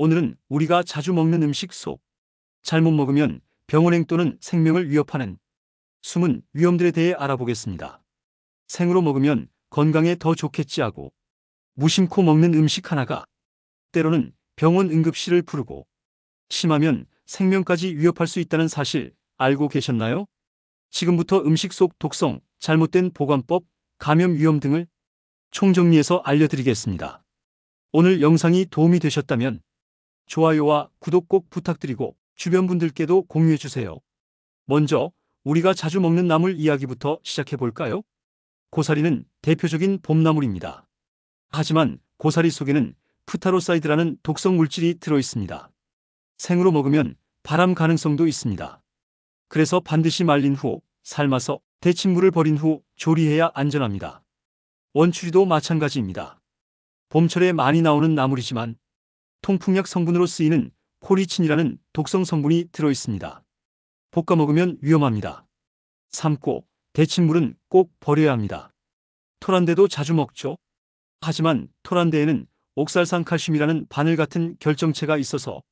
오늘은 우리가 자주 먹는 음식 속 잘못 먹으면 병원행 또는 생명을 위협하는 숨은 위험들에 대해 알아보겠습니다. 생으로 먹으면 건강에 더 좋겠지 하고 무심코 먹는 음식 하나가 때로는 병원 응급실을 부르고 심하면 생명까지 위협할 수 있다는 사실 알고 계셨나요? 지금부터 음식 속 독성, 잘못된 보관법, 감염 위험 등을 총정리해서 알려드리겠습니다. 오늘 영상이 도움이 되셨다면 좋아요와 구독 꼭 부탁드리고 주변 분들께도 공유해주세요. 먼저 우리가 자주 먹는 나물 이야기부터 시작해볼까요? 고사리는 대표적인 봄나물입니다. 하지만 고사리 속에는 프타로사이드라는 독성 물질이 들어있습니다. 생으로 먹으면 발암 가능성도 있습니다. 그래서 반드시 말린 후, 삶아서 데친물을 버린 후 조리해야 안전합니다. 원추리도 마찬가지입니다. 봄철에 많이 나오는 나물이지만 통풍약 성분으로 쓰이는 코리친이라는 독성 성분이 들어있습니다. 볶아 먹으면 위험합니다. 삶고 데친물은 꼭 버려야 합니다. 토란대도 자주 먹죠. 하지만 토란대에는 옥살산 칼슘이라는 바늘 같은 결정체가 있어서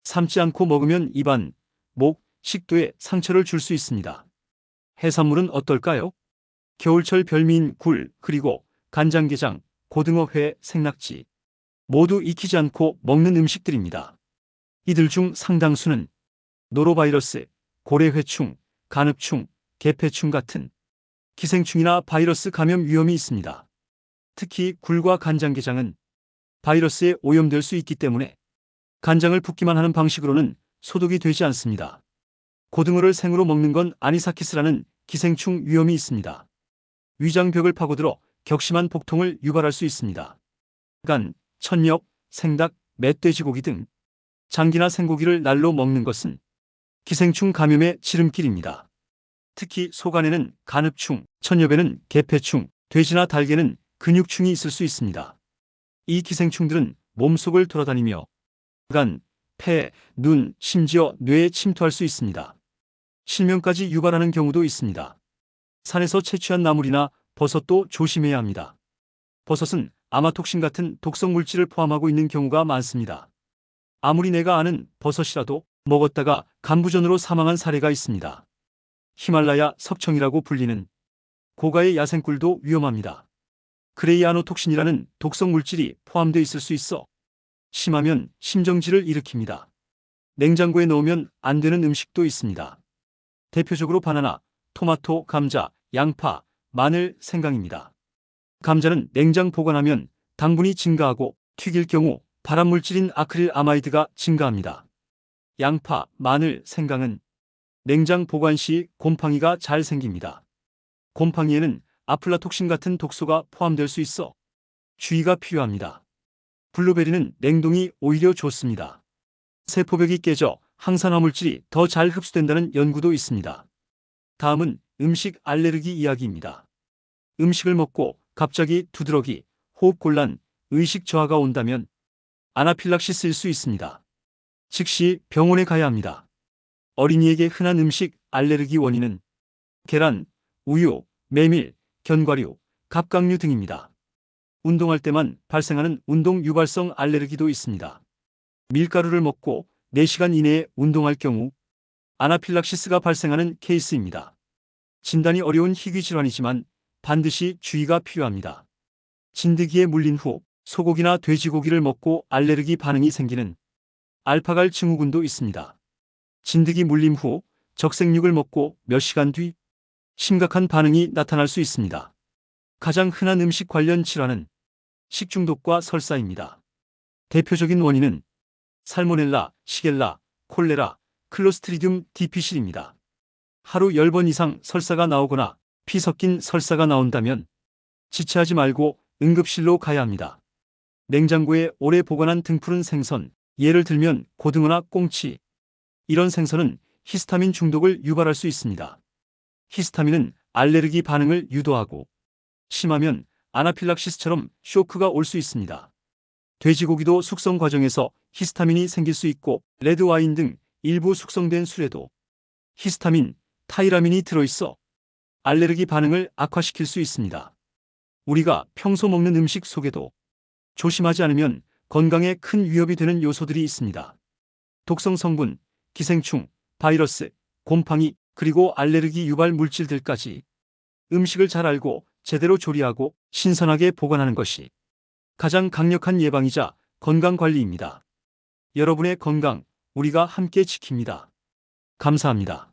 삶지 않고 먹으면 입안, 목, 식도에 상처를 줄 수 있습니다. 해산물은 어떨까요? 겨울철 별미인 굴, 그리고 간장게장, 고등어, 회, 생낙지 모두 익히지 않고 먹는 음식들입니다. 이들 중 상당수는 노로바이러스, 고래회충, 간흡충, 개폐충 같은 기생충이나 바이러스 감염 위험이 있습니다. 특히 굴과 간장게장은 바이러스에 오염될 수 있기 때문에 간장을 붓기만 하는 방식으로는 소독이 되지 않습니다. 고등어를 생으로 먹는 건 아니사키스라는 기생충 위험이 있습니다. 위장벽을 파고들어 격심한 복통을 유발할 수 있습니다. 간, 천엽, 생닭, 멧돼지고기 등 장기나 생고기를 날로 먹는 것은 기생충 감염의 지름길입니다. 특히 소간에는 간흡충, 천엽에는 개폐충, 돼지나 닭에는 근육충이 있을 수 있습니다. 이 기생충들은 몸속을 돌아다니며 간, 폐, 눈, 심지어 뇌에 침투할 수 있습니다. 실명까지 유발하는 경우도 있습니다. 산에서 채취한 나물이나 버섯도 조심해야 합니다. 버섯은 아마톡신 같은 독성 물질을 포함하고 있는 경우가 많습니다. 아무리 내가 아는 버섯이라도 먹었다가 간부전으로 사망한 사례가 있습니다. 히말라야 석청이라고 불리는 고가의 야생꿀도 위험합니다. 그레이아노톡신이라는 독성 물질이 포함되어 있을 수 있어 심하면 심정지를 일으킵니다. 냉장고에 넣으면 안 되는 음식도 있습니다. 대표적으로 바나나, 토마토, 감자, 양파, 마늘, 생강입니다. 감자는 냉장 보관하면 당분이 증가하고 튀길 경우 발암물질인 아크릴아마이드가 증가합니다. 양파, 마늘, 생강은 냉장 보관 시 곰팡이가 잘 생깁니다. 곰팡이에는 아플라톡신 같은 독소가 포함될 수 있어 주의가 필요합니다. 블루베리는 냉동이 오히려 좋습니다. 세포벽이 깨져 항산화물질이 더 잘 흡수된다는 연구도 있습니다. 다음은 음식 알레르기 이야기입니다. 음식을 먹고 갑자기 두드러기, 호흡곤란, 의식 저하가 온다면 아나필락시스일 수 있습니다. 즉시 병원에 가야 합니다. 어린이에게 흔한 음식 알레르기 원인은 계란, 우유, 메밀, 견과류, 갑각류 등입니다. 운동할 때만 발생하는 운동 유발성 알레르기도 있습니다. 밀가루를 먹고 4시간 이내에 운동할 경우 아나필락시스가 발생하는 케이스입니다. 진단이 어려운 희귀 질환이지만 반드시 주의가 필요합니다. 진드기에 물린 후 소고기나 돼지고기를 먹고 알레르기 반응이 생기는 알파갈 증후군도 있습니다. 진드기 물림 후 적색육을 먹고 몇 시간 뒤 심각한 반응이 나타날 수 있습니다. 가장 흔한 음식 관련 질환은 식중독과 설사입니다. 대표적인 원인은 살모넬라, 시겔라, 콜레라, 클로스트리디움 디피실입니다. 하루 10번 이상 설사가 나오거나 피 섞인 설사가 나온다면 지체하지 말고 응급실로 가야 합니다. 냉장고에 오래 보관한 등푸른 생선, 예를 들면 고등어나 꽁치, 이런 생선은 히스타민 중독을 유발할 수 있습니다. 히스타민은 알레르기 반응을 유도하고 심하면 아나필락시스처럼 쇼크가 올 수 있습니다. 돼지고기도 숙성 과정에서 히스타민이 생길 수 있고 레드와인 등 일부 숙성된 술에도 히스타민, 타이라민이 들어있어 알레르기 반응을 악화시킬 수 있습니다. 우리가 평소 먹는 음식 속에도 조심하지 않으면 건강에 큰 위협이 되는 요소들이 있습니다. 독성 성분, 기생충, 바이러스, 곰팡이, 그리고 알레르기 유발 물질들까지 음식을 잘 알고 제대로 조리하고 신선하게 보관하는 것이 가장 강력한 예방이자 건강관리입니다. 여러분의 건강, 우리가 함께 지킵니다. 감사합니다.